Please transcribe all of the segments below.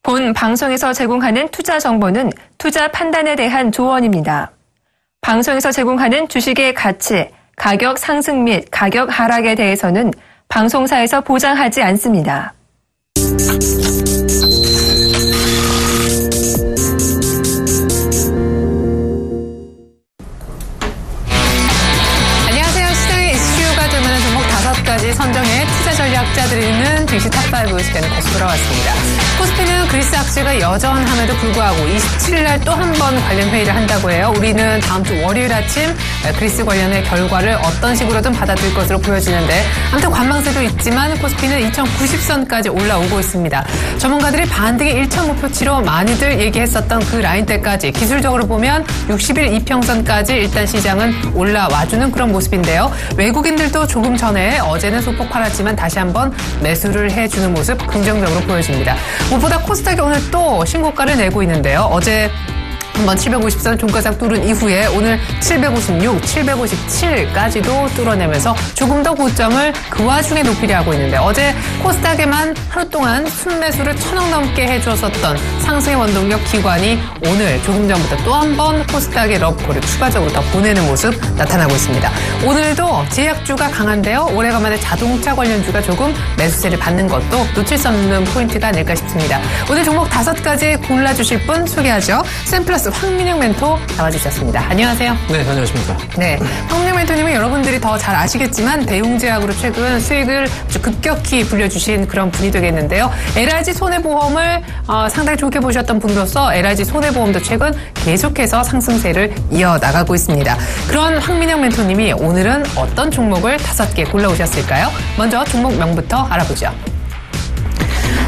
본 방송에서 제공하는 투자 정보는 투자 판단에 대한 조언입니다. 방송에서 제공하는 주식의 가치, 가격 상승 및 가격 하락에 대해서는 방송사에서 보장하지 않습니다. 안녕하세요. 시장의 이슈가 될 만한 종목 5가지 선정해 투자 전략자들이 있는 증시 탑5 시간에 다시 돌아왔습니다. 코스피는 그리스 악재가 여전함에도 불구하고 27일 날 또 한 번 관련 회의를 한다고 해요. 우리는 다음 주 월요일 아침 그리스 관련의 결과를 어떤 식으로든 받아들일 것으로 보여지는데 아무튼 관망세도 있지만 코스피는 2090선까지 올라오고 있습니다. 전문가들이 반등의 1차 목표치로 많이들 얘기했었던 그 라인대까지 기술적으로 보면 60일 이평선까지 일단 시장은 올라와주는 그런 모습인데요. 외국인들도 조금 전에 어제는 소폭 팔았지만 다시 한번 매수를 해주는 모습 긍정적으로 보여집니다. 무엇보다 코스닥이 오늘 또 신고가를 내고 있는데요. 어제 한번 750선 종가상 뚫은 이후에 오늘 756, 757까지도 뚫어내면서 조금 더 고점을 그 와중에 높이려 하고 있는데 어제 코스닥에만 하루 동안 순매수를 1,000억 넘게 해주었었던 상승의 원동력 기관이 오늘 조금 전부터 또 한 번 코스닥의 러브콜을 추가적으로 더 보내는 모습 나타나고 있습니다. 오늘도 제약주가 강한데요. 오래간만에 자동차 관련주가 조금 매수세를 받는 것도 놓칠 수 없는 포인트가 아닐까 싶습니다. 오늘 종목 5가지 골라주실 분 소개하죠. 샘플러스 황민영 멘토 나와주셨습니다. 안녕하세요. 네, 안녕하십니까. 네, 황민영 멘토님은 여러분들이 더 잘 아시겠지만 대웅제약으로 최근 수익을 아주 급격히 불려주신 그런 분이 되겠는데요. LIG 손해보험을 상당히 좋게 보셨던 분으로서 LIG 손해보험도 최근 계속해서 상승세를 이어나가고 있습니다. 그런 황민영 멘토님이 오늘은 어떤 종목을 5개 골라오셨을까요? 먼저 종목명부터 알아보죠.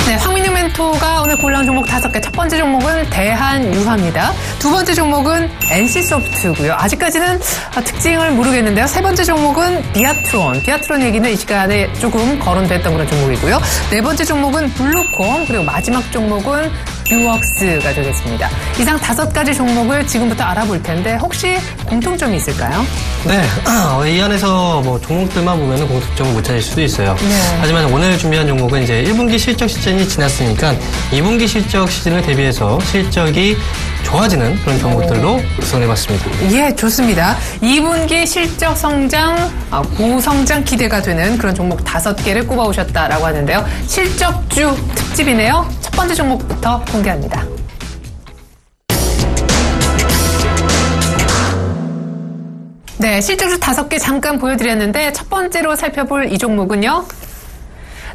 네, 황민영 멘토가 오늘 골라온 종목 5개. 첫 번째 종목은 대한유화입니다. 두 번째 종목은 NC소프트고요. 아직까지는 특징을 모르겠는데요. 세 번째 종목은 비아트론. 비아트론 얘기는 이 시간에 조금 거론됐던 그런 종목이고요. 네 번째 종목은 블루콘. 그리고 마지막 종목은 뷰웍스가 되겠습니다. 이상 5가지 종목을 지금부터 알아볼 텐데 혹시 공통점이 있을까요? 네, 이 안에서 뭐 종목들만 보면 공통점을 못 찾을 수도 있어요. 네. 하지만 오늘 준비한 종목은 이제 1분기 실적 시즌이 지났으니까 2분기 실적 시즌을 대비해서 실적이 좋아지는 그런 종목들로 구성해봤습니다. 예, 좋습니다. 2분기 실적 성장, 고성장 기대가 되는 그런 종목 5개를 꼽아오셨다라고 하는데요. 실적주 특집이네요. 첫 번째 종목부터 공개합니다. 네, 실적주 5개 잠깐 보여드렸는데 첫 번째로 살펴볼 이 종목은요.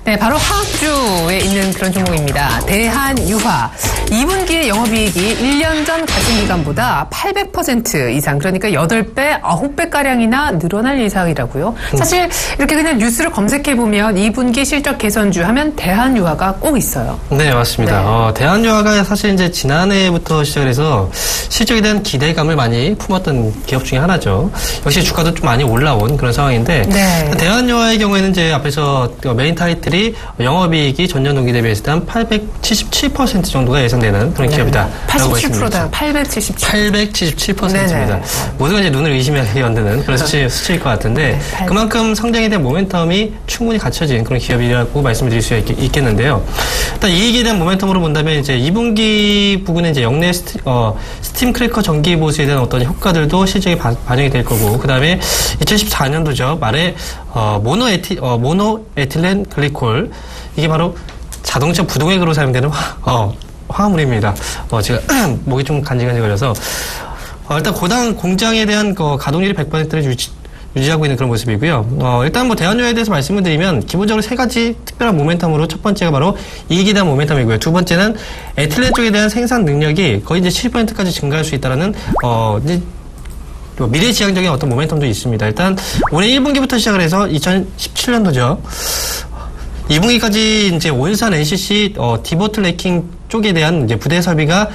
네, 바로 화학주에 있는 그런 종목입니다. 대한유화. 2분기의 영업이익이 1년 전 같은 기간보다 800% 이상, 그러니까 8배, 9배가량이나 늘어날 예상이라고요. 사실 이렇게 그냥 뉴스를 검색해보면 2분기 실적 개선주 하면 대한유화가 꼭 있어요. 네, 맞습니다. 네. 대한유화가 사실 이제 지난해부터 시작을 해서 실적에 대한 기대감을 많이 품었던 기업 중에 하나죠. 역시 주가도 좀 많이 올라온 그런 상황인데, 네. 대한유화의 경우에는 이제 앞에서 메인 타이틀 영업이익이 전년 동기 대비해서 한 877% 정도가 예상되는 그런 기업이다. 87%다. 877%입니다. 모두가 이제 눈을 의심하게 만드는 그런 수치일 것 같은데 그만큼 성장에 대한 모멘텀이 충분히 갖춰진 그런 기업이라고 말씀을 드릴 수 있겠는데요. 일단 이익에 대한 모멘텀으로 본다면 이제 2분기 부근에 이제 역내 스팀 크래커 전기 보수에 대한 어떤 효과들도 실적에 반영이 될 거고 그 다음에 2014년도죠. 말에 모노에틸렌 글리콜 이게 바로 자동차 부동액으로 사용되는 화합물입니다. 제가 목이 좀 간질간질거려서 일단 고당 공장에 대한 가동률이 100%를 유지하고 있는 그런 모습이고요. 일단 대한유화에 대해서 말씀을 드리면 기본적으로 3가지 특별한 모멘텀으로 첫 번째가 바로 이익에 대한 모멘텀이고요. 두 번째는 에틸렌 쪽에 대한 생산 능력이 거의 이제 70%까지 증가할 수 있다라는 이제 미래지향적인 어떤 모멘텀도 있습니다. 일단 올해 1분기부터 시작을 해서 2017년도죠. 2분기까지 이제 온산 NCC 디보틀레킹 쪽에 대한 이제 부대 설비가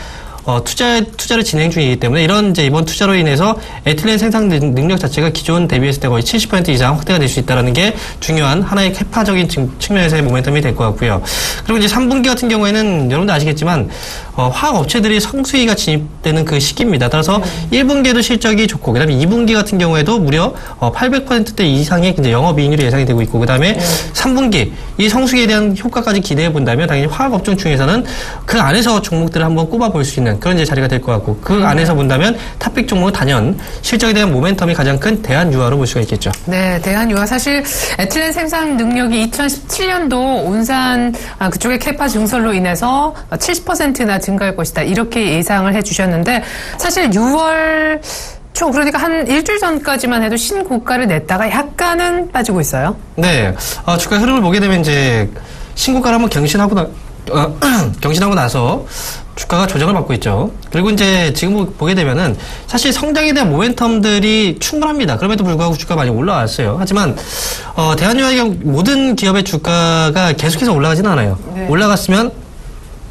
투자를 진행 중이기 때문에 이런 이제 이번 투자로 인해서 에틸렌 생산 능력 자체가 기존 대비했을 때 거의 70% 이상 확대가 될 수 있다는 게 중요한 하나의 캐파적인 측면에서의 모멘텀이 될 것 같고요. 그리고 이제 3분기 같은 경우에는 여러분들 아시겠지만 화학 업체들이 성수기가 진입되는 그 시기입니다. 따라서 1분기에도 실적이 좋고 그다음에 2분기 같은 경우에도 무려 800%대 이상의 이제 영업이익률이 예상이 되고 있고 그다음에 3분기 이 성수기에 대한 효과까지 기대해 본다면 당연히 화학 업종 중에서는 그 안에서 종목들을 한번 꼽아 볼 수 있는 그런 이제 자리가 될 것 같고 그 안에서 본다면 탑픽 종목은 단연 실적에 대한 모멘텀이 가장 큰 대한유화로 볼 수가 있겠죠. 네, 대한유화 사실 에틸렌 생산 능력이 2017년도 온산 그쪽의 캐파 증설로 인해서 70%나 증가할 것이다 이렇게 예상을 해주셨는데 사실 6월 초 그러니까 한 일주일 전까지만 해도 신고가를 냈다가 약간은 빠지고 있어요. 네, 주가 흐름을 보게 되면 이제 신고가를 한번 경신하고 나서 주가가 조정을 받고 있죠. 그리고 이제 지금 보게 되면은 사실 성장에 대한 모멘텀들이 충분합니다. 그럼에도 불구하고 주가가 많이 올라왔어요. 하지만 대한유화의 경우 모든 기업의 주가가 계속해서 올라가지는 않아요. 네. 올라갔으면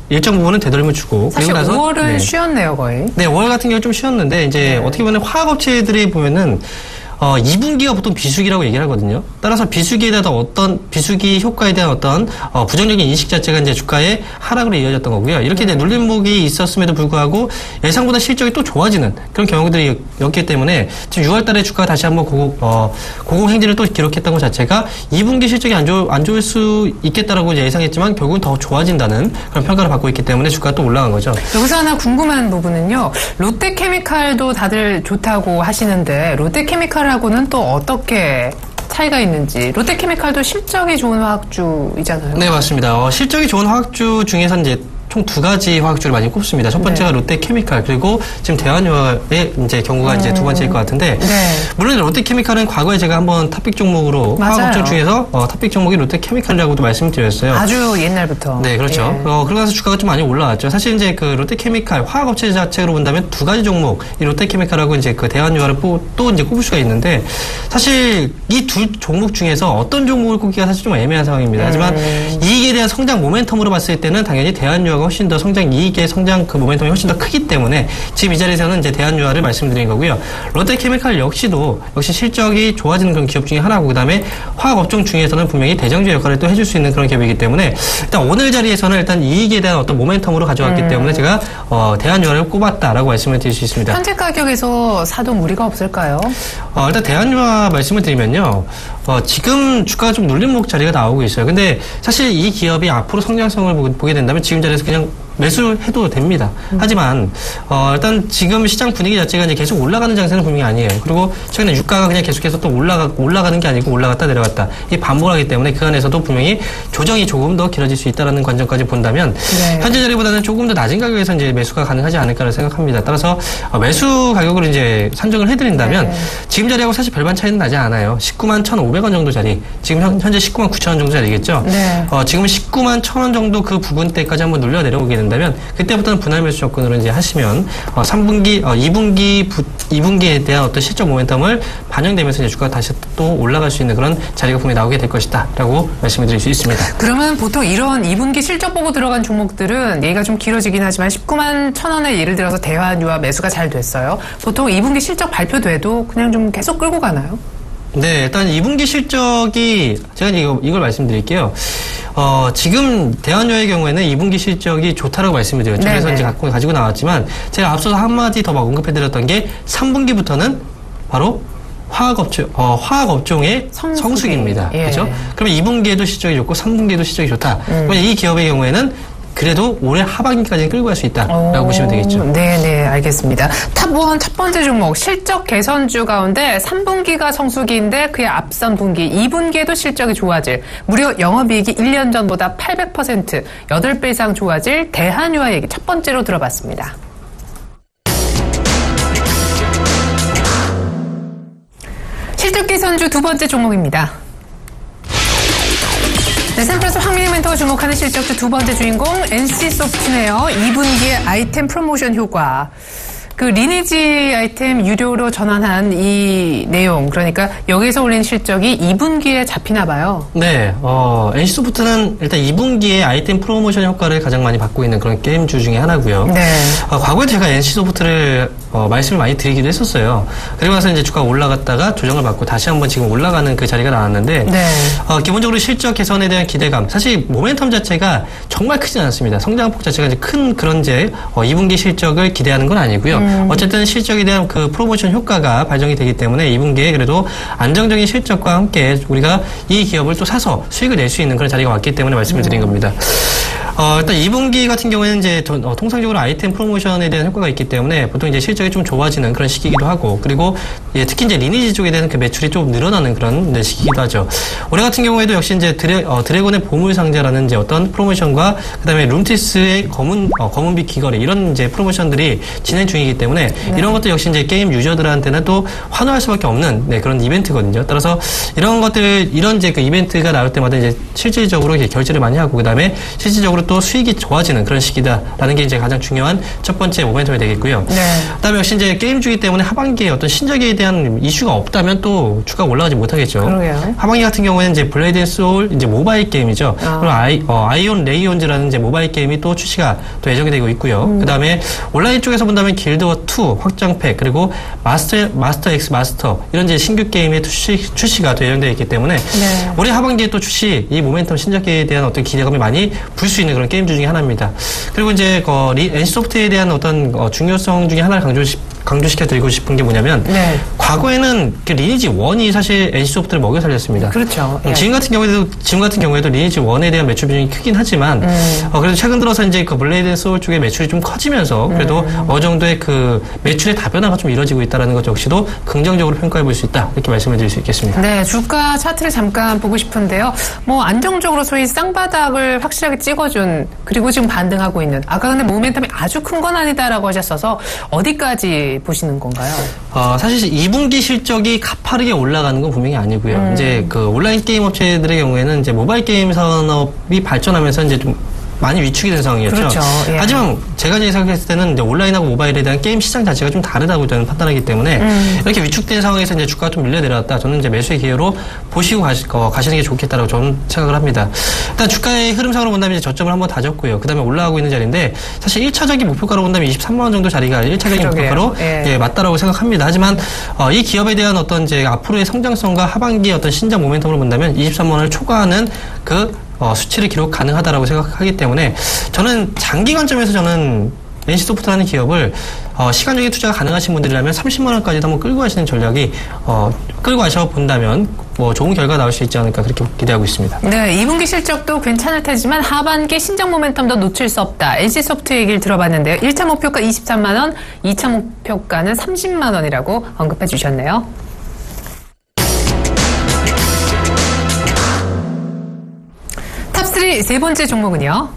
일정 부분은 되돌림을 주고 사실 그리고 나서 5월은 쉬었네요 거의. 네, 5월 같은 경우 좀 쉬었는데 이제 어떻게 보면 화학업체들이 보면은 2분기가 보통 비수기라고 얘기를 하거든요. 따라서 비수기에 대한 비수기 효과에 대한 어떤 부정적인 인식 자체가 이제 주가의 하락으로 이어졌던 거고요. 이렇게 이제 눌림목이 있었음에도 불구하고 예상보다 실적이 또 좋아지는 그런 경우들이었기 때문에 지금 6월 달에 주가가 다시 한번 고공행진을 또 기록했던 것 자체가 2분기 실적이 안 좋을 수 있겠다라고 이제 예상했지만 결국은 더 좋아진다는 그런 평가를 받고 있기 때문에 주가가 또 올라간 거죠. 여기서 하나 궁금한 부분은요. 롯데케미칼도 다들 좋다고 하시는데 롯데케미칼 하고는 또 어떻게 차이가 있는지. 롯데케미칼도 실적이 좋은 화학주이잖아요. 네, 맞습니다. 실적이 좋은 화학주 중에서 이제 총 두 가지 화학주를 많이 꼽습니다. 첫 번째가 롯데케미칼 그리고 지금 대한유화의 이제 경우가 이제 두 번째일 것 같은데 물론 롯데케미칼은 과거에 제가 한번 탑픽 종목으로 화학업종 중에서 탑픽 종목이 롯데케미칼이라고도 말씀드렸어요. 아주 옛날부터. 네, 그렇죠. 그러고 나서 주가가 좀 많이 올라왔죠. 사실 이제 그 롯데케미칼 화학업체 자체로 본다면 두 가지 종목, 이 롯데케미칼하고 이제 그 대한유화를 또 이제 꼽을 수가 있는데 사실 이 두 종목 중에서 어떤 종목을 꼽기가 사실 좀 애매한 상황입니다. 하지만 이익에 대한 성장 모멘텀으로 봤을 때는 당연히 대한유화가 훨씬 더 이익의 성장 그 모멘텀이 훨씬 더 크기 때문에 지금 이 자리에서는 이제 대한유화를 말씀드린 거고요. 롯데케미칼 역시 실적이 좋아지는 그런 기업 중에 하나고 그다음에 화학업종 중에서는 분명히 대장주 역할을 또 해줄 수 있는 그런 기업이기 때문에 일단 오늘 자리에서는 일단 이익에 대한 어떤 모멘텀으로 가져왔기 때문에 제가 대한유화를 꼽았다라고 말씀을 드릴 수 있습니다. 현재 가격에서 사도 무리가 없을까요? 일단 대한유화 말씀을 드리면요. 지금 주가가 좀 눌림목 자리가 나오고 있어요. 근데 사실 이 기업이 앞으로 성장성을 보게 된다면 지금 자리에서 그냥 매수해도 됩니다. 하지만 일단 지금 시장 분위기 자체가 이제 계속 올라가는 장세는 분명히 아니에요. 그리고 최근에 유가가 그냥 계속해서 또 올라가는 게 아니고 올라갔다 내려갔다 이 반복하기 때문에 그 안에서도 분명히 조정이 조금 더 길어질 수 있다라는 관점까지 본다면 현재 자리보다는 조금 더 낮은 가격에서 이제 매수가 가능하지 않을까를 생각합니다. 따라서 매수 가격으로 이제 산정을 해드린다면 지금 자리하고 사실 별반 차이는 나지 않아요. 19만 1,500원 정도 자리. 지금 현재 19만 9천원 정도 자리겠죠. 지금 19만 1,000원 정도 그 부분대까지 한번 눌려 내려오게 된다면 그때부터는 분할 매수 접근으로 이제 하시면 2분기에 대한 어떤 실적 모멘텀을 반영되면서 이제 주가가 다시 또 올라갈 수 있는 그런 자리가 분명히 나오게 될 것이다라고 말씀을 드릴 수 있습니다. 그러면 보통 이런 2분기 실적 보고 들어간 종목들은 얘기가 좀 길어지긴 하지만 19만 1,000원에 예를 들어서 대한유화 매수가 잘 됐어요. 보통 2분기 실적 발표돼도 그냥 좀 계속 끌고 가나요? 네, 일단 2분기 실적이 제가 이걸 말씀드릴게요. 지금 대한유화의 경우에는 2분기 실적이 좋다라고 말씀을 드렸죠. 그래서 이제 가지고 나왔지만 제가 앞서서 한마디 더 언급해드렸던 게 3분기부터는 바로 화학업종의 성수기입니다. 그렇죠? 그러면 2분기에도 실적이 좋고 3분기에도 실적이 좋다. 그러면 이 기업의 경우에는 그래도 올해 하반기까지는 끌고 갈 수 있다라고 보시면 되겠죠. 네, 알겠습니다. 탑1 첫 번째 종목 실적 개선주 가운데 3분기가 성수기인데 그에 앞선 분기 2분기에도 실적이 좋아질 무려 영업이익이 1년 전보다 800% 8배 이상 좋아질 대한유화 얘기 첫 번째로 들어봤습니다. 실적 개선주 두 번째 종목입니다. 네, 샌프란시스코 황민희 멘토가 주목하는 실적주 두 번째 주인공 NC소프트네요. 2분기의 아이템 프로모션 효과. 그 리니지 아이템 유료로 전환한 이 내용, 그러니까 여기서 올린 실적이 2분기에 잡히나 봐요. 네, NC소프트는 일단 2분기에 아이템 프로모션 효과를 가장 많이 받고 있는 그런 게임주 중에 하나고요. 네. 과거에 제가 NC소프트를 말씀을 많이 드리기도 했었어요. 그리고 나서 이제 주가가 올라갔다가 조정을 받고 다시 한번 지금 올라가는 그 자리가 나왔는데, 네. 기본적으로 실적 개선에 대한 기대감, 사실 모멘텀 자체가 정말 크진 않습니다. 성장폭 자체가 이제 큰 그런 2분기 실적을 기대하는 건 아니고요. 어쨌든 실적에 대한 그 프로모션 효과가 발정이 되기 때문에 2분기에 그래도 안정적인 실적과 함께 우리가 이 기업을 또 사서 수익을 낼 수 있는 그런 자리가 왔기 때문에 말씀을 드린 겁니다. 일단 2분기 같은 경우에는 이제 통상적으로 아이템 프로모션에 대한 효과가 있기 때문에 보통 이제 실적이 좀 좋아지는 그런 시기이기도 하고, 그리고 특히 이제 리니지 쪽에 대한 그 매출이 좀 늘어나는 그런 시기이기도 하죠. 올해 같은 경우에도 역시 이제 드래곤의 보물 상자라는 이제 어떤 프로모션과 그다음에 룸티스의 검은빛 귀걸이 이런 이제 프로모션들이 진행 중이기 때문에 이런 것도 역시 이제 게임 유저들한테는 또 환호할 수밖에 없는 그런 이벤트거든요. 따라서 이런 이제 그 이벤트가 나올 때마다 이제 실질적으로 이렇게 결제를 많이 하고 그다음에 실질적으로 또 수익이 좋아지는 그런 시기다라는 게 이제 가장 중요한 첫 번째 모멘텀이 되겠고요. 네. 그다음에 역시 이제 게임주기 때문에 하반기에 어떤 신작에 대한 이슈가 없다면 또 주가가 올라가지 못하겠죠. 그러게요. 하반기 같은 경우에는 이제 블레이드 앤 소울 이제 모바일 게임이죠. 그리고 아이온 레이온즈라는 이제 모바일 게임이 또 출시가 또 예정이 되고 있고요. 그다음에 온라인 쪽에서 본다면 길드워 2 확장팩 그리고 마스터 X 마스터 이런 이제 신규 게임의 출시가 또 예정되어 있기 때문에 네. 올해 하반기에 또 출시 이 모멘텀 신작에 대한 어떤 기대감이 많이 불 수 있는 그런 게임주 중에 하나입니다. 그리고 이제 NC소프트에 대한 어떤 중요성 중에 하나를 강조시켜 드리고 싶은 게 뭐냐면 네. 과거에는 그 리니지 1이 사실 NC소프트를 먹여 살렸습니다. 그렇죠. 예. 지금 같은 경우에도 리니지 1에 대한 매출 비중이 크긴 하지만 그래도 최근 들어서 이제 그 블레이드 앤 소울 쪽의 매출이 좀 커지면서 그래도 어느 정도의 그 매출의 다변화가 좀 이루어지고 있다는 것 역시도 긍정적으로 평가해 볼 수 있다 이렇게 말씀을 드릴 수 있겠습니다. 네, 주가 차트를 잠깐 보고 싶은데요. 안정적으로 소위 쌍바닥을 확실하게 찍어준, 그리고 지금 반등하고 있는. 아까 근데 모멘텀이 아주 큰 건 아니다라고 하셨어서 어디까지 보시는 건가요? 사실 2분기 실적이 가파르게 올라가는 건 분명히 아니고요. 이제 그 온라인 게임 업체들의 경우에는 이제 모바일 게임 산업이 발전하면서 이제 좀 많이 위축이 된 상황이었죠. 그렇죠. 예. 하지만 제가 이제 생각했을 때는 이제 온라인하고 모바일에 대한 게임 시장 자체가 좀 다르다고 저는 판단하기 때문에 이렇게 위축된 상황에서 이제 주가가 좀 밀려 내려왔다. 저는 이제 매수의 기회로 보시고 가시는 게 좋겠다라고 저는 생각을 합니다. 일단 주가의 흐름상으로 본다면 이제 저점을 한번 다졌고요. 그다음에 올라가고 있는 자리인데 사실 1차적인 목표가로 본다면 23만 원 정도 자리가 1차적인 목표가로 맞다라고 생각합니다. 하지만 이 기업에 대한 어떤 이제 앞으로의 성장성과 하반기의 어떤 신작 모멘텀으로 본다면 23만 원을 초과하는 수치를 기록 가능하다라고 생각하기 때문에 저는 장기 관점에서 저는 NC소프트라는 기업을 시간적인 투자가 가능하신 분들이라면 30만 원까지도 한번 끌고 가시는 전략이 끌고 가셔 본다면 좋은 결과 나올 수 있지 않을까 그렇게 기대하고 있습니다. 네, 2분기 실적도 괜찮을 테지만 하반기 신작 모멘텀도 놓칠 수 없다. NC소프트 얘기를 들어봤는데요. 1차 목표가 23만 원, 2차 목표가는 30만 원이라고 언급해 주셨네요. 탑3 세 번째 종목은요.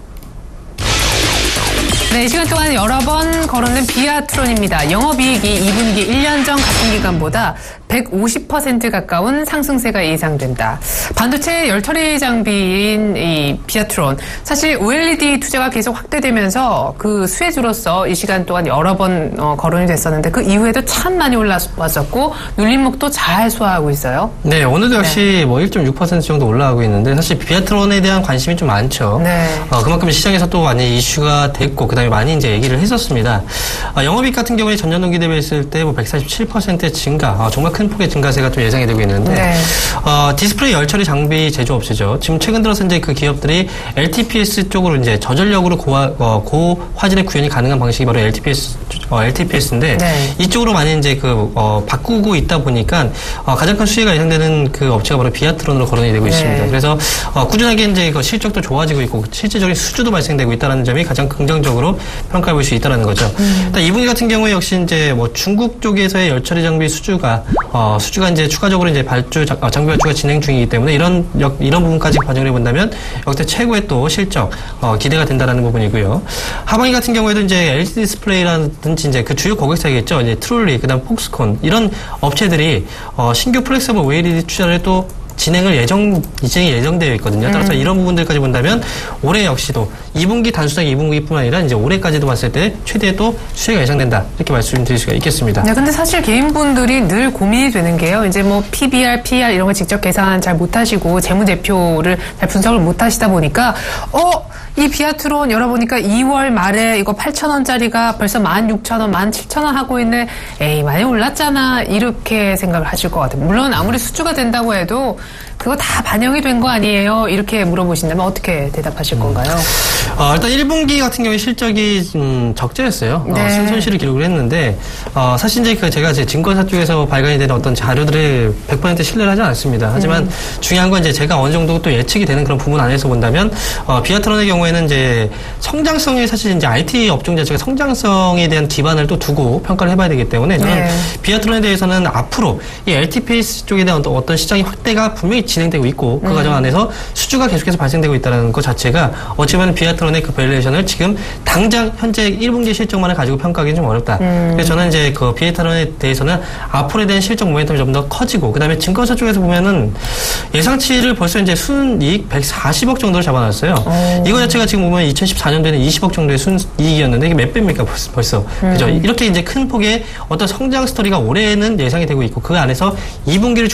네, 이 시간 동안 여러 번 거론된 비아트론입니다. 영업이익이 2분기 1년 전 같은 기간보다 150% 가까운 상승세가 예상된다. 반도체 열처리 장비인 이 비아트론. 사실 OLED 투자가 계속 확대되면서 그 수혜주로서 이 시간 동안 여러 번 거론이 됐었는데 그 이후에도 참 많이 올라왔었고 눌림목도 잘 소화하고 있어요. 네, 오늘도 역시 1.6% 정도 올라가고 있는데 사실 비아트론에 대한 관심이 좀 많죠. 네. 그만큼 시장에서 또 많이 이슈가 됐고 그다음에 많이 이제 얘기를 했었습니다. 영업이익 같은 경우에 전년 동기 대비했을 때 147% 증가, 정말 큰 폭의 증가세가 좀 예상이 되고 있는데 네. 디스플레이 열처리 장비 제조업체죠. 지금 최근 들어서 이제 그 기업들이 LTPS 쪽으로 이제 저전력으로 고화질의 구현이 가능한 방식이 바로 LTPS인데 네. 이쪽으로 많이 이제 바꾸고 있다 보니까 가장 큰 수혜가 예상되는 그 업체가 바로 비아트론으로 거론이 되고 있습니다. 그래서 꾸준하게 이제 실적도 좋아지고 있고 실질적인 수주도 발생되고 있다는 점이 가장 긍정적으로 평가해 볼 수 있다는 거죠. 일단 2분기 같은 경우에 역시 이제 중국 쪽에서의 열처리 장비 수주가 이제 추가적으로 이제 장비 발주가 진행 중이기 때문에 이런 부분까지 반영해 본다면 역대 최고의 또 실적 기대가 된다라는 부분이고요. 하반기 같은 경우에도 이제 LCD 디스플레이라든지 이제 그 주요 고객사겠죠. 이제 트롤리, 그다음 폭스콘 이런 업체들이 신규 플렉서블 OLED 투자를 또 진행이 예정되어 있거든요. 따라서 이런 부분들까지 본다면 올해 역시도 2분기 단수작 2분기뿐만 아니라 이제 올해까지도 봤을 때 최대 또 수혜가 예상된다. 이렇게 말씀드릴 수가 있겠습니다. 네, 근데 사실 개인분들이 늘 고민이 되는 게요. 이제 뭐 PBR, PR 이런 거 직접 계산 잘 못하시고 재무제표를 잘 분석을 못하시다 보니까 이 비아트론 열어보니까 2월 말에 이거 8,000원짜리가 벌써 16,000원, 17,000원 하고 있네. 에이, 많이 올랐잖아. 이렇게 생각을 하실 것 같아요. 물론 아무리 수주가 된다고 해도 그거 다 반영이 된 거 아니에요? 이렇게 물어보신다면 어떻게 대답하실 건가요? 일단 1분기 같은 경우에 실적이 적자였어요. 네. 손실을 기록을 했는데 사실 이제 제가 제 증권사 쪽에서 발간이 되는 어떤 자료들을 100% 신뢰를 하지 않습니다. 하지만 중요한 건 이제 제가 어느 정도 또 예측이 되는 그런 부분 안에서 본다면 비아트론의 경우에는 이제 성장성이 사실 이제 IT 업종 자체가 성장성에 대한 기반을 또 두고 평가를 해봐야 되기 때문에 저는 비아트론에 대해서는 앞으로 이 LTPS 쪽에 대한 어떤 시장의 확대가 분명히 진행되고 있고 그 과정 안에서 수주가 계속해서 발생되고 있다는 것 자체가 어찌 보면 비아트론의 그 밸류에이션을 지금 당장 현재 1분기 실적만을 가지고 평가하기는 좀 어렵다. 그래서 저는 이제 그 비아트론에 대해서는 앞으로에 대한 실적 모멘텀이 좀 더 커지고 그다음에 증권사 쪽에서 보면은 예상치를 벌써 이제 순이익 140억 정도를 잡아놨어요. 이거 자체가 지금 보면 2014년도에는 20억 정도의 순이익이었는데 이게 몇 배입니까 벌써. 그죠? 이렇게 이제 큰 폭의 어떤 성장 스토리가 올해는 예상이 되고 있고 그 안에서 2분기를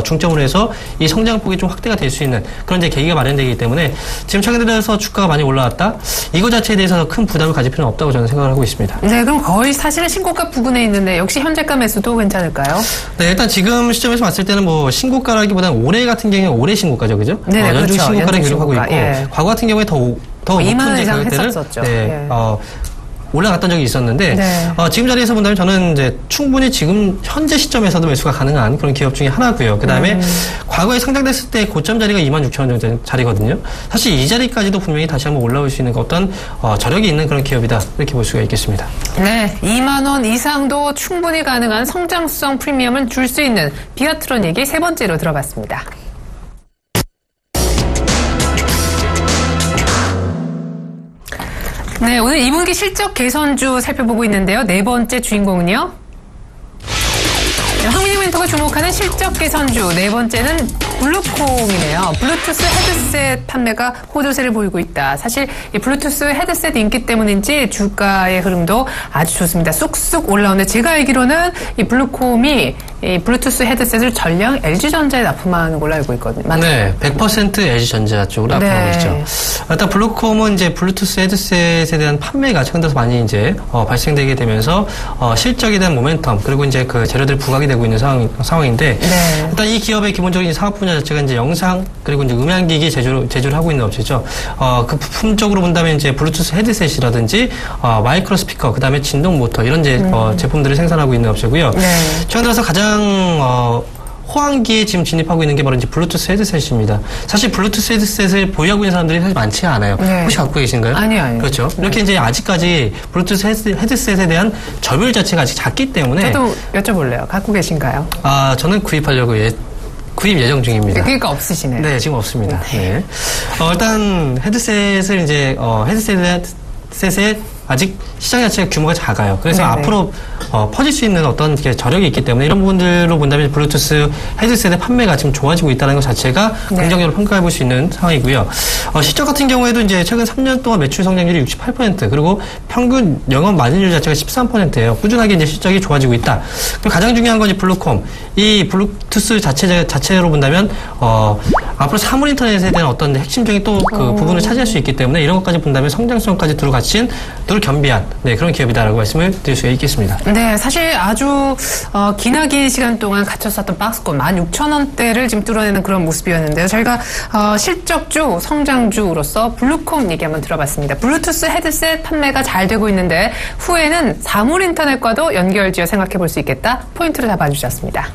중점으로 해서 이 성장폭이 좀 확대가 될 수 있는 그런 이제 계기가 마련되기 때문에 지금 최근 들어서 주가가 많이 올라왔다. 이거 자체에 대해서 큰 부담을 가질 필요는 없다고 저는 생각을 하고 있습니다. 네, 그럼 거의 사실은 신고가 부근에 있는데 역시 현재가 매수도 괜찮을까요? 네, 일단 지금 시점에서 봤을 때는 뭐 신고가라기보다는 올해 같은 경우에 올해 신고가죠, 그죠? 네, 연중 그렇죠. 신고가를 기록하고 있고 예. 과거 같은 경우에 더 높은 2만 원 이상 가격대를 했었죠. 네, 올라갔던 적이 있었는데 네. 지금 자리에서 본다면 저는 이제 충분히 지금 현재 시점에서도 매수가 가능한 그런 기업 중에 하나고요. 그다음에 과거에 상장됐을 때 고점 자리가 26,000원 정도 자리거든요. 사실 이 자리까지도 분명히 다시 한번 올라올 수 있는 어떤 저력이 있는 그런 기업이다 이렇게 볼 수가 있겠습니다. 네, 2만 원 이상도 충분히 가능한 성장성 프리미엄을 줄 수 있는 비아트론 얘기 세 번째로 들어봤습니다. 네, 오늘 2분기 실적 개선주 살펴보고 있는데요. 네 번째 주인공은요. 황민희 멘토가 주목하는 실적 개선주 네 번째는 블루콤이네요. 블루투스 헤드셋 판매가 호조세를 보이고 있다. 사실 이 블루투스 헤드셋 인기 때문인지 주가의 흐름도 아주 좋습니다. 쑥쑥 올라오는데 제가 알기로는 이 블루콤이 이 블루투스 헤드셋을 전량 LG전자에 납품하는 걸로 알고 있거든요. 맞나요? 네, 100% LG전자 쪽으로 납품하고 있죠. 일단 블루콤은 이제 블루투스 헤드셋에 대한 판매가 최근 들어서 많이 이제 발생되게 되면서 실적에 대한 모멘텀 그리고 이제 그 재료들 부각이 되고 있는 상황인데 네. 일단 이 기업의 기본적인 사업 분야 자체가 이제 영상 그리고 이제 음향기기 제조를 하고 있는 업체죠. 그 부품적으로 본다면 이제 블루투스 헤드셋이라든지 마이크로 스피커 그다음에 진동 모터 이런 제품들을 생산하고 있는 업체고요. 네. 최근 들어서 가장 호황기에 지금 진입하고 있는 게 바로 이제 블루투스 헤드셋입니다. 사실 블루투스 헤드셋을 보유하고 있는 사람들이 사실 많지 않아요. 네. 혹시 갖고 계신가요? 아니요. 그렇죠. 이렇게 이제 아직까지 블루투스 헤드셋에 대한 점유율 자체가 아직 작기 때문에 저도 여쭤볼래요. 갖고 계신가요? 저는 구입하려고 구입 예정 중입니다. 그러니까 없으시네요. 네, 지금 없습니다. 네. 일단 헤드셋을 이제 헤드셋에 아직 시장 자체가 규모가 작아요. 그래서 네네. 앞으로 퍼질 수 있는 어떤 저력이 있기 때문에 이런 부분들로 본다면 블루투스 헤드셋의 판매가 지금 좋아지고 있다는 것 자체가 긍정적으로 평가해 볼 수 있는 상황이고요. 실적 같은 경우에도 이제 최근 3년 동안 매출 성장률이 68% 그리고 평균 영업 마진율 자체가 13%예요. 꾸준하게 이제 실적이 좋아지고 있다. 그리고 가장 중요한 건 이 블루콤. 이 블루투스 자체로 본다면 앞으로 사물 인터넷에 대한 어떤 핵심적인 또 그 부분을 차지할 수 있기 때문에 이런 것까지 본다면 성장성까지 두루 갖춘 늘 겸비한 그런 기업이다라고 말씀을 드릴 수가 있겠습니다. 네, 사실 아주 기나긴 시간 동안 갇혔었던 박스권 16,000원대를 지금 뚫어내는 그런 모습이었는데요. 저희가 실적주, 성장주로서 블루콤 얘기 한번 들어봤습니다. 블루투스 헤드셋 판매가 잘 되고 있는데 후에는 사물 인터넷과도 연결지어 생각해 볼 수 있겠다. 포인트를 잡아주셨습니다.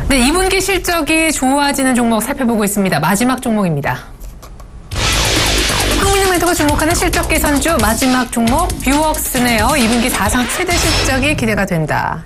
네, 2분기 실적이 좋아지는 종목 살펴보고 있습니다. 마지막 종목입니다. 황민희 멘토가 주목하는 실적 개선주 마지막 종목 뷰웍스네요. 2분기 사상 최대 실적이 기대가 된다.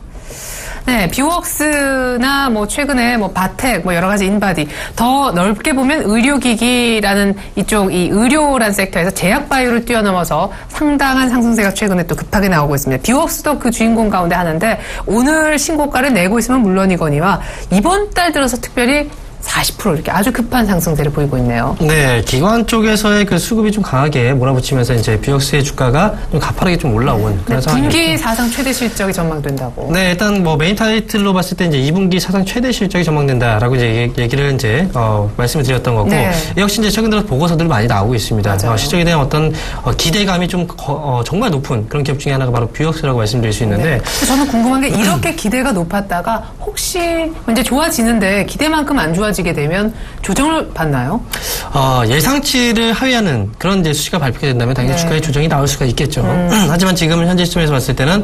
네, 뷰웍스나 뭐 최근에 뭐 바텍, 뭐 여러 가지 인바디 더 넓게 보면 의료기기라는 이쪽 이 의료란 섹터에서 제약바이오를 뛰어넘어서 상당한 상승세가 최근에 또 급하게 나오고 있습니다. 뷰웍스도 그 주인공 가운데 하나인데 오늘 신고가를 내고 있으면 물론이거니와 이번 달 들어서 특별히 40% 이렇게 아주 급한 상승세를 보이고 있네요. 네, 기관 쪽에서의 그 수급이 좀 강하게 몰아붙이면서 이제 뷰웍스의 주가가 좀 가파르게 좀 올라온 그런 상황이죠. 분기 사상 최대 실적이 전망된다고. 네, 일단 뭐 메인 타이틀로 봤을 때 이제 2분기 사상 최대 실적이 전망된다라고 이제 얘기를 이제 말씀을 드렸던 거고 네. 역시 이제 최근 들어 보고서들 많이 나오고 있습니다. 실적에 대한 어떤 기대감이 좀 정말 높은 그런 기업 중에 하나가 바로 뷰웍스라고 말씀드릴 수 있는데 네. 저는 궁금한 게 이렇게 기대가 높았다가 혹시 이제 좋아지는데 기대만큼 안 좋아지게 되면 조정을 받나요? 예상치를 하회하는 그런 이제 수치가 발표가 된다면 당연히 주가의 조정이 나올 수가 있겠죠. 하지만 지금 현재 시점에서 봤을 때는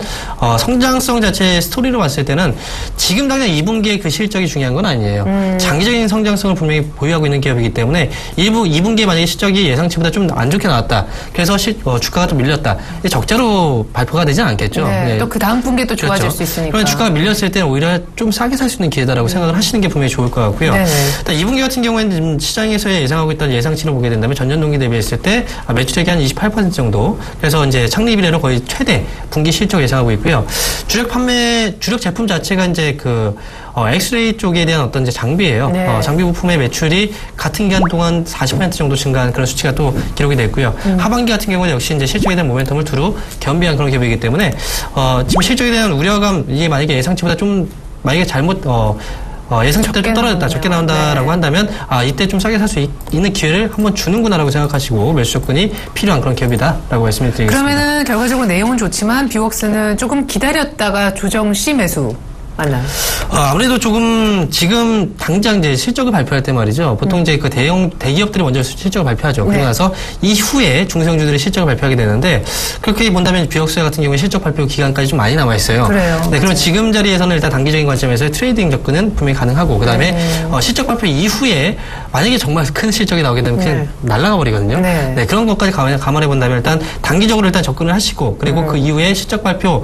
성장성 자체의 스토리로 봤을 때는 지금 당장 2분기의 그 실적이 중요한 건 아니에요. 장기적인 성장성을 분명히 보유하고 있는 기업이기 때문에 2분기에 만약에 실적이 예상치보다 좀 안 좋게 나왔다. 그래서 주가가 좀 밀렸다. 적자로 발표가 되진 않겠죠. 네, 네. 또 그 다음 분기에 또 좋아질 그렇죠. 수 있으니까. 그러면 주가가 밀렸을 때는 오히려 좀 싸게 살 수 있는 기회다라고 생각을 하시는 게 분명히 좋을 것 같고요. 일단 2분기 같은 경우에는 지금 시장에서 예상하고 있던 예상치를 보게 된다면 전년 동기 대비했을 때 매출액이 한 28% 정도. 그래서 이제 창립 이래로 거의 최대 분기 실적 예상하고 있고요. 주력 제품 자체가 이제 엑스레이 쪽에 대한 어떤 이제 장비예요. 네. 장비 부품의 매출이 같은 기간 동안 40% 정도 증가한 그런 수치가 또 기록이 됐고요. 하반기 같은 경우는 역시 이제 실적에 대한 모멘텀을 두루 겸비한 그런 기업이기 때문에 지금 실적에 대한 우려감 이게 만약에 예상치보다 좀 만약에 잘못 예상치보다 좀 떨어졌다, 적게 나온다라고 한다면 이때 좀 싸게 살 수 있는 기회를 한번 주는구나라고 생각하시고 매수 접근이 필요한 그런 기업이다라고 말씀을 드리겠습니다. 그러면은 결과적으로 내용은 좋지만 뷰웍스는 조금 기다렸다가 조정 시 매수. 맞나요? 아무래도 조금 지금 당장 이제 실적을 발표할 때 말이죠. 보통 이제 그 대기업들이 먼저 실적을 발표하죠. 그러고 나서 이후에 중소형주들이 실적을 발표하게 되는데 그렇게 본다면 뷰웍스 같은 경우에 실적 발표 기간까지 좀 많이 남아 있어요. 그래요. 네, 그럼 지금 자리에서는 일단 단기적인 관점에서 트레이딩 접근은 분명히 가능하고 그다음에 실적 발표 이후에 만약에 정말 큰 실적이 나오게 되면 그냥 날아가 버리거든요. 네, 그런 것까지 감안해 본다면 일단 단기적으로 일단 접근을 하시고 그리고 그 이후에 실적 발표에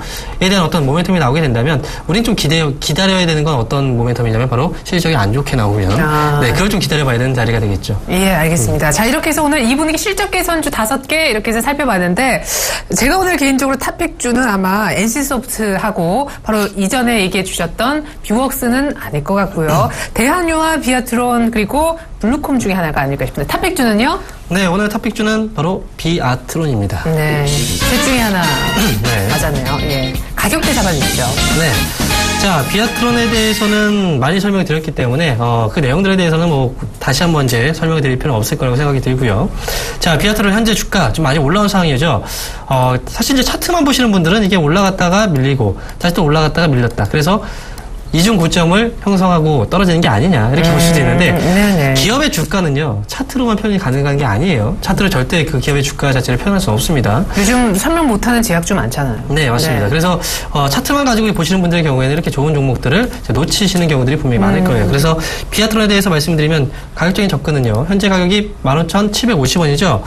대한 어떤 모멘텀이 나오게 된다면 우리는 좀 기다려야 되는 건 어떤 모멘텀이냐면 바로 실적이 안 좋게 나오면 네, 그걸 좀 기다려봐야 되는 자리가 되겠죠. 예, 알겠습니다. 자, 이렇게 해서 오늘 2분기 실적 개선주 5개 이렇게 해서 살펴봤는데 제가 오늘 개인적으로 탑픽주는 아마 NC소프트하고 바로 이전에 얘기해 주셨던 뷰웍스는 아닐 것 같고요. 대한유와 비아트론 그리고 블루콤 중에 하나가 아닐까 싶은데 탑픽주는요? 네, 오늘 탑픽주는 바로 비아트론입니다. 네, 셋 중에 하나 맞았네요. 예, 가격대 잡아주시죠. 네. 자, 비아트론에 대해서는 많이 설명을 드렸기 때문에 그 내용들에 대해서는 뭐 다시 한번 이제 설명을 드릴 필요는 없을 거라고 생각이 들고요. 자, 비아트론 현재 주가 좀 많이 올라온 상황이죠. 사실 이제 차트만 보시는 분들은 이게 올라갔다가 밀리고 다시 또 올라갔다가 밀렸다. 그래서 이중 고점을 형성하고 떨어지는 게 아니냐 이렇게 볼 수도 있는데 기업의 주가는요 차트로만 표현이 가능한 게 아니에요. 차트로 절대 그 기업의 주가 자체를 표현할 수 없습니다. 요즘 설명 못하는 제약주 많잖아요. 네, 맞습니다. 네. 그래서 차트만 가지고 보시는 분들의 경우에는 이렇게 좋은 종목들을 놓치시는 경우들이 분명히 많을 거예요. 그래서 비아트론에 대해서 말씀드리면 가격적인 접근은요 현재 가격이 15,750원이죠.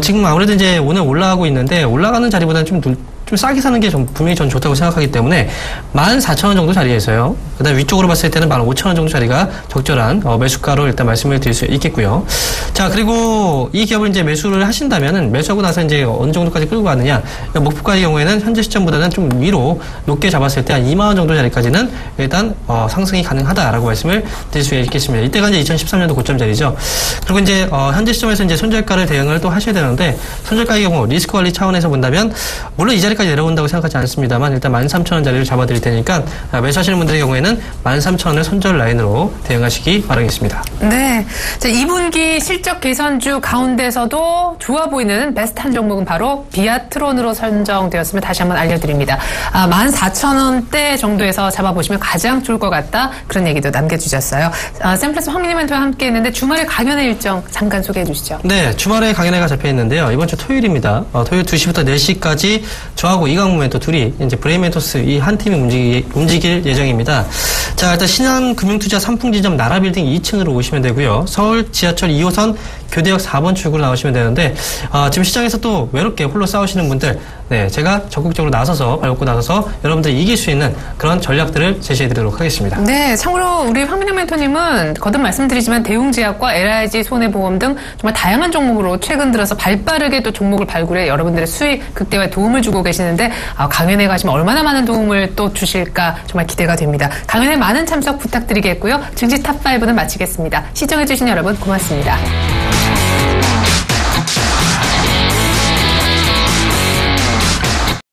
지금 아무래도 이제 오늘 올라가고 있는데 올라가는 자리보다는 좀 싸게 사는 게 분명히 전 좋다고 생각하기 때문에 14,000원 정도 자리에서요. 그다음 위쪽으로 봤을 때는 15,000원 정도 자리가 적절한 매수가로 일단 말씀을 드릴 수 있겠고요. 자, 그리고 이 기업을 이제 매수를 하신다면은 매수하고 나서 이제 어느 정도까지 끌고 가느냐. 그러니까 목표가의 경우에는 현재 시점보다는 좀 위로 높게 잡았을 때 한 2만 원 정도 자리까지는 일단 상승이 가능하다라고 말씀을 드릴 수 있겠습니다. 이때가 이제 2013년도 고점 자리죠. 그리고 이제 현재 시점에서 이제 손절가를 대응을 또 하셔야 되는데 손절가의 경우 리스크 관리 차원에서 본다면 물론 이 자리까지 내려온다고 생각하지 않습니다만 일단 13,000원 자리를 잡아드릴 테니까 매수하시는 분들의 경우에는 13,000원을 손절 라인으로 대응하시기 바라겠습니다. 네, 자, 2분기 실적 개선주 가운데서도 좋아 보이는 베스트한 종목은 바로 비아트론으로 선정되었음을 다시 한번 알려드립니다. 14,000원대 정도에서 잡아보시면 가장 좋을 것 같다 그런 얘기도 남겨주셨어요. 샘플스 황민희 멘토와 함께 했는데 주말에 강연회 일정 잠깐 소개해 주시죠. 네, 주말에 강연회가 잡혀 있는데요. 이번 주 토요일입니다. 토요일 2시부터 4시까지 저하고 이강무 멘토 둘이 이제 브레인 멘토스 이 한 팀이 움직일 예정입니다. 자, 일단 신한금융투자 삼풍지점 나라빌딩 2층으로 오시면 되고요. 서울 지하철 2호선 교대역 4번 출구로 나오시면 되는데, 지금 시장에서 또 외롭게 홀로 싸우시는 분들, 네, 제가 적극적으로 발벗고 나서서 여러분들이 이길 수 있는 그런 전략들을 제시해드리도록 하겠습니다. 네, 참고로 우리 황민영 멘토님은 거듭 말씀드리지만 대웅제약과 LIG 손해보험 등 정말 다양한 종목으로 최근 들어서 발빠르게 또 종목을 발굴해 여러분들의 수익 극대화에 도움을 주고 계시는데, 강연에 가시면 얼마나 많은 도움을 또 주실까 정말 기대가 됩니다. 강연에 많은 참석 부탁드리겠고요. 증시 탑5는 마치겠습니다. 시청해주신 여러분 고맙습니다.